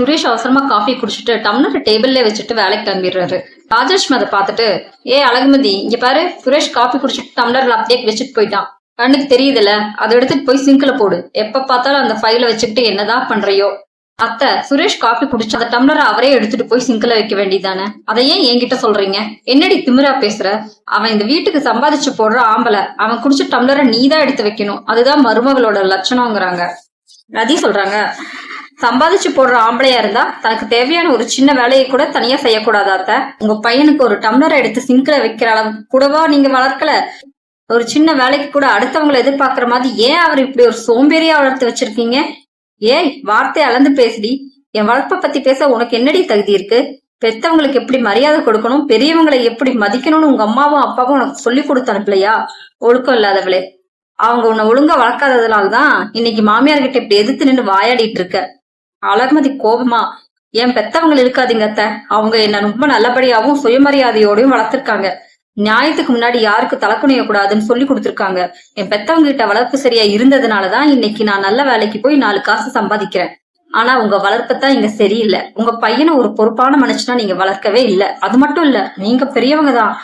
சுரேஷ் அவசரமா காஃபி குடிச்சிட்டு டம்ளர் டேபிள்ல வச்சுட்டு வேலைக்கு கிளம்பிடுறாரு. ராஜலட்சுமி அதை பார்த்துட்டு, அழகுமதி இங்க பாரு, சுரேஷ் காஃபி குடிச்சிட்டு டம்ளர்ல அப்படியே வச்சுட்டு போயிட்டான். கண்ணுக்கு தெரியுதுல, அதை எடுத்துட்டு போய் சிங்க்ல போடு. எப்ப பார்த்தாலும் அந்த ஃபைல வச்சுக்கிட்டு என்னதான் பண்றியோ. அத்தை, சுரேஷ் காஃபி குடிச்சு அந்த டம்ளரை அவரே எடுத்துட்டு போய் சிங்க்ல வைக்க வேண்டியதானே, அதை ஏன் என்கிட்ட சொல்றீங்க? என்னடி திமிரா பேசுற? அவன் இந்த வீட்டுக்கு சம்பாதிச்சு போடுற ஆம்பளை. அவன் குடிச்ச டம்ளரை நீதான் எடுத்து வைக்கணும். அதுதான் மருமகளோட லட்சணம்ங்கிறாங்க. ரதி சொல்றாங்க, சம்பாதிச்சு போடுற ஆம்பளையா இருந்தா தனக்கு தேவையான ஒரு சின்ன வேலையை கூட தனியா செய்யக்கூடாதாத்த. உங்க பையனுக்கு ஒரு டம்ளரை எடுத்து சிங்க்ல வைக்கிற அளவு கூடவா நீங்க வளர்க்கல? ஒரு சின்ன வேலைக்கு கூட அடுத்தவங்களை எதிர்பார்க்கிற மாதிரி ஏன் அவர் இப்படி ஒரு சோம்பேறியா வளர்த்து வச்சிருக்கீங்க? வார்த்தையை அளந்து பேசுடி. என் வளர்ப்பை பத்தி பேச உனக்கு என்னடி தகுதி இருக்கு? பெத்தவங்களுக்கு எப்படி மரியாதை கொடுக்கணும், பெரியவங்களை எப்படி மதிக்கணும்னு உங்க அம்மாவும் அப்பாவும் உனக்கு சொல்லி கொடுத்து அனுப்பலையா? ஒழுக்கம் இல்லாதவளே. அவங்க உன்னை ஒழுங்கா வளர்க்காததுனாலதான் இன்னைக்கு மாமியார் கிட்ட இப்படி எதிர்த்து நின்று வாயாடிட்டு இருக்க. அழகுமதி கோபமா, என் பெத்தவங்க இருக்காதீங்க அத்தை. அவங்க என்ன ரொம்ப நல்லபடியாவும் சுயமரியாதையோடையும் வளர்த்திருக்காங்க. நியாயத்துக்கு முன்னாடி யாருக்கு தலைக்குனிய கூடாதுன்னு சொல்லி கொடுத்துருக்காங்க. என் பெத்தவங்க கிட்ட வளர்ப்பு சரியா இருந்ததுனாலதான் இன்னைக்கு நான் நல்ல வேலைக்கு போய் 4 காசு சம்பாதிக்கிறேன். ஆனா உங்க வளர்ப்புதான் இங்க சரியில்லை. உங்க பையனை ஒரு பொறுப்பான மனுஷனா நீங்க வளர்க்கவே இல்லை. அது மட்டும் இல்ல, நீங்க பெரியவங்க தான்,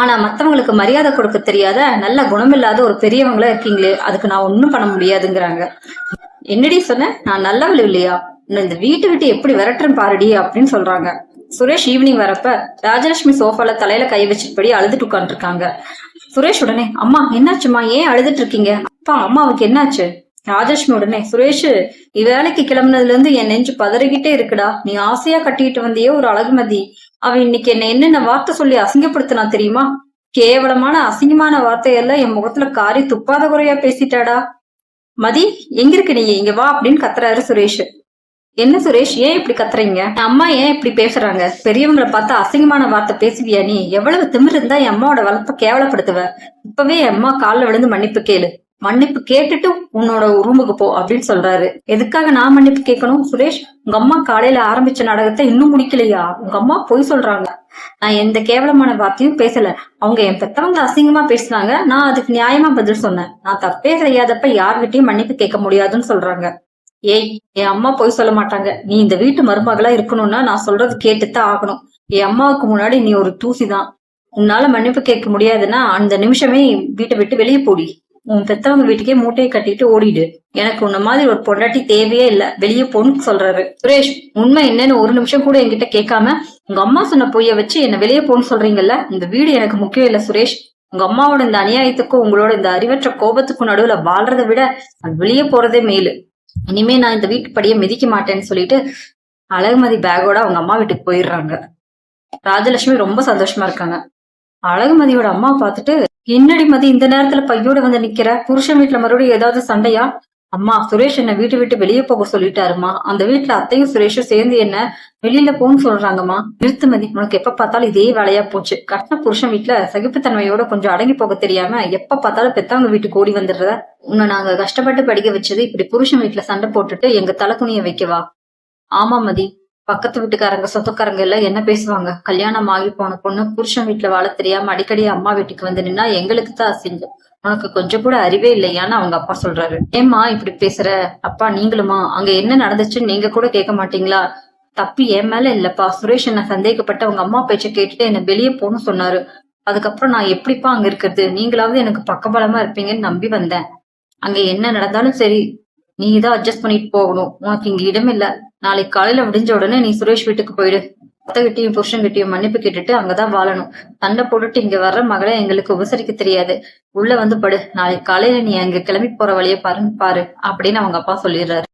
ஆனா மத்தவங்களுக்கு மரியாதை கொடுக்க தெரியாத நல்ல குணமில்லாத ஒரு பெரியவங்களா இருக்கீங்களே, அதுக்கு நான் ஒண்ணும் பண்ண முடியாதுங்கிறாங்க. என்னடி சொன்ன? நான் நல்லவள் இல்லையா? இந்த வீட்டை விட்டு எப்படி விரட்டுறேன் பாருடி அப்படின்னு சொல்றாங்க. சுரேஷ் ஈவினிங் வரப்ப ராஜலட்சுமி சோஃபால தலையில கை வச்சுப்படி அழுதுட்டு உட்காந்து இருக்காங்க. சுரேஷ் உடனே, அம்மா என்னாச்சுமா, ஏன் அழுதுட்டு இருக்கீங்க? அப்பா அம்மாவுக்கு என்னாச்சு? ராஜலட்சுமி உடனே, சுரேஷ் வேலைக்கு கிளம்புனதுல இருந்து என் நெஞ்சு பதறிக்கிட்டே இருக்குடா. நீ ஆசையா கட்டிட்டு வந்தியே ஒரு அழகுமதி, அவன் இன்னைக்கு என்னென்ன வார்த்தை சொல்லி அசிங்கப்படுத்தினா தெரியுமா? கேவலமான அசிங்கமான வார்த்தையெல்லாம் என் முகத்துல காரி துப்பாத குறையா பேசிட்டாடா. மதி எங்க இருக்கு, நீ இங்க வா அப்படின்னு கத்துறாரு சுரேஷ். என்ன சுரேஷ், ஏன் இப்படி கத்துறீங்க? அம்மா ஏன் இப்படி பேசுறாங்க? பெரியவங்களை பார்த்தா அசிங்கமான வார்த்தை பேசுவியா நீ? எவ்வளவு திமிரு இருந்தா என் அம்மாவோட வளர்ப்ப கேவலப்படுத்துவ? இப்பவே என் அம்மா காலில் விழுந்து மன்னிப்பு கேளு. மன்னிப்பு கேட்டுட்டு உன்னோட ரூமுக்கு போ அப்படின்னு சொல்றாரு. எதுக்காக நான் மன்னிப்பு கேட்கணும்? சுரேஷ், உங்க அம்மா காலையில ஆரம்பிச்ச நாடகத்தை இன்னும் முடிக்கலையா? உங்க அம்மா பொய் சொல்றாங்க. நான் எந்த கேவலமான வார்த்தையும் பேசல. அவங்க என் பெத்தவங்க அசிங்கமா பேசினாங்க, நான் அதுக்கு நியாயமா பதில் சொன்னேன். நான் தப்பே செய்யாதப்ப யார்கிட்டயும் மன்னிப்பு கேட்க முடியாதுன்னு சொல்றாங்க. என் அம்மா பொய் சொல்ல மாட்டாங்க. நீ இந்த வீட்டு மருமகளா இருக்கணும்னா நான் சொல்றது கேட்டுத்தான் ஆகணும். என் அம்மாவுக்கு முன்னாடி நீ ஒரு தூசிதான். உன்னால மன்னிப்பு கேட்க முடியாதுன்னா அந்த நிமிஷமே வீட்டை விட்டு வெளியே போடி. உன் பெத்தவங்க வீட்டுக்கே மூட்டையை கட்டிட்டு ஓடிடு. எனக்கு உன்ன மாதிரி ஒரு பொண்டாட்டி தேவையே இல்ல, வெளியே போன்னு சொல்றாரு. சுரேஷ், உண்மை என்னன்னு ஒரு நிமிஷம் கூட என்கிட்ட கேட்காம உங்க அம்மா சொன்ன பொய்ய வச்சு என்ன வெளியே போன்னு சொல்றீங்கல்ல? இந்த வீடு எனக்கு முக்கியம் இல்ல சுரேஷ். உங்க அம்மாவோட இந்த அநியாயத்துக்கும் உங்களோட இந்த அறிவற்ற கோபத்துக்கும் நடுவுல வாழ்றதை விட அது வெளியே போறதே மேலு. இனிமே நான் இந்த வீட்டு படியை மிதிக்க மாட்டேன்னு சொல்லிட்டு அழகுமதி பேக்கோட அவங்க அம்மா வீட்டுக்கு போயிடுறாங்க. ராஜலட்சுமி ரொம்ப சந்தோஷமா இருக்காங்க. அழகுமதியோட அம்மா பார்த்துட்டு, என்னடி மதி இந்த நேரத்துல பையோட வந்து நிக்கிற? புருஷன் வீட்டுல மறுபடியும் ஏதாவது சண்டையா? அம்மா, சுரேஷ் என்ன வீட்டு விட்டு வெளியே போக சொல்லிட்டாருமா. அந்த வீட்டுல அத்தையும் சுரேஷும் சேர்ந்து என்ன வெளியில போன்னு சொல்றாங்கம்மா. நிறுத்துமதி, உனக்கு எப்ப பார்த்தாலும் இதே வேலையா போச்சு. கட்டின புருஷன் வீட்டுல சகிப்புத்தன்மையோட கொஞ்சம் அடங்கி போக தெரியாம எப்ப பார்த்தாலும் பெத்தவங்க வீட்டுக்கு ஓடி வந்துடுற. உன்னை நாங்க கஷ்டப்பட்டு படிக்க வச்சது இப்படி புருஷன் வீட்டுல சண்டை போட்டுட்டு எங்க தலைக்குனிய வைக்கவா? ஆமா மதி, பக்கத்து வீட்டுக்காரங்க சொந்தக்காரங்க எல்லாம் என்ன பேசுவாங்க? கல்யாணம் ஆகி போன பொண்ணு புருஷன் வீட்டுல வாழ தெரியாம அடிக்கடி அம்மா வீட்டுக்கு வந்து நின்னா எங்களுக்கு தான் அசிங்கம். உனக்கு கொஞ்சம் கூட அறிவே இல்லையான்னு அவங்க அப்பா சொல்றாரு. ஏம்மா இப்படி பேசுற? அப்பா நீங்களுமா? அங்க என்ன நடந்துச்சுன்னு நீங்க கூட கேட்க மாட்டீங்களா? தப்பி என் மேல இல்லப்பா. சுரேஷ் என்ன சந்தேகப்பட்டு அவங்க அம்மா பேச்ச கேட்டுட்டு என்ன வெளியே போன்னு சொன்னாரு. அதுக்கப்புறம் நான் எப்படிப்பா அங்க இருக்கிறது? நீங்களாவது எனக்கு பக்கபலமா இருப்பீங்கன்னு நம்பி வந்தேன். அங்க என்ன நடந்தாலும் சரி, நீ இதான் அட்ஜஸ்ட் பண்ணிட்டு போகணும். உனக்கு இங்க இடம் இல்ல. நாளைக்கு காலையில விடிஞ்ச உடனே நீ சுரேஷ் வீட்டுக்கு போயிடு. அத்தைகிட்டையும் புருஷன்கிட்டையும் மன்னிப்பு கேட்டுட்டு அங்கதான் வாழணும். சண்டை போட்டுட்டு இங்க வர்ற மகளை எங்களுக்கு உபசரிக்க தெரியாது. உள்ள வந்து படு. நாளைக்கு காலையில நீ அங்க கிளம்பி போற வழிய பாரு அப்படின்னு அவங்க அப்பா சொல்லிடுறாரு.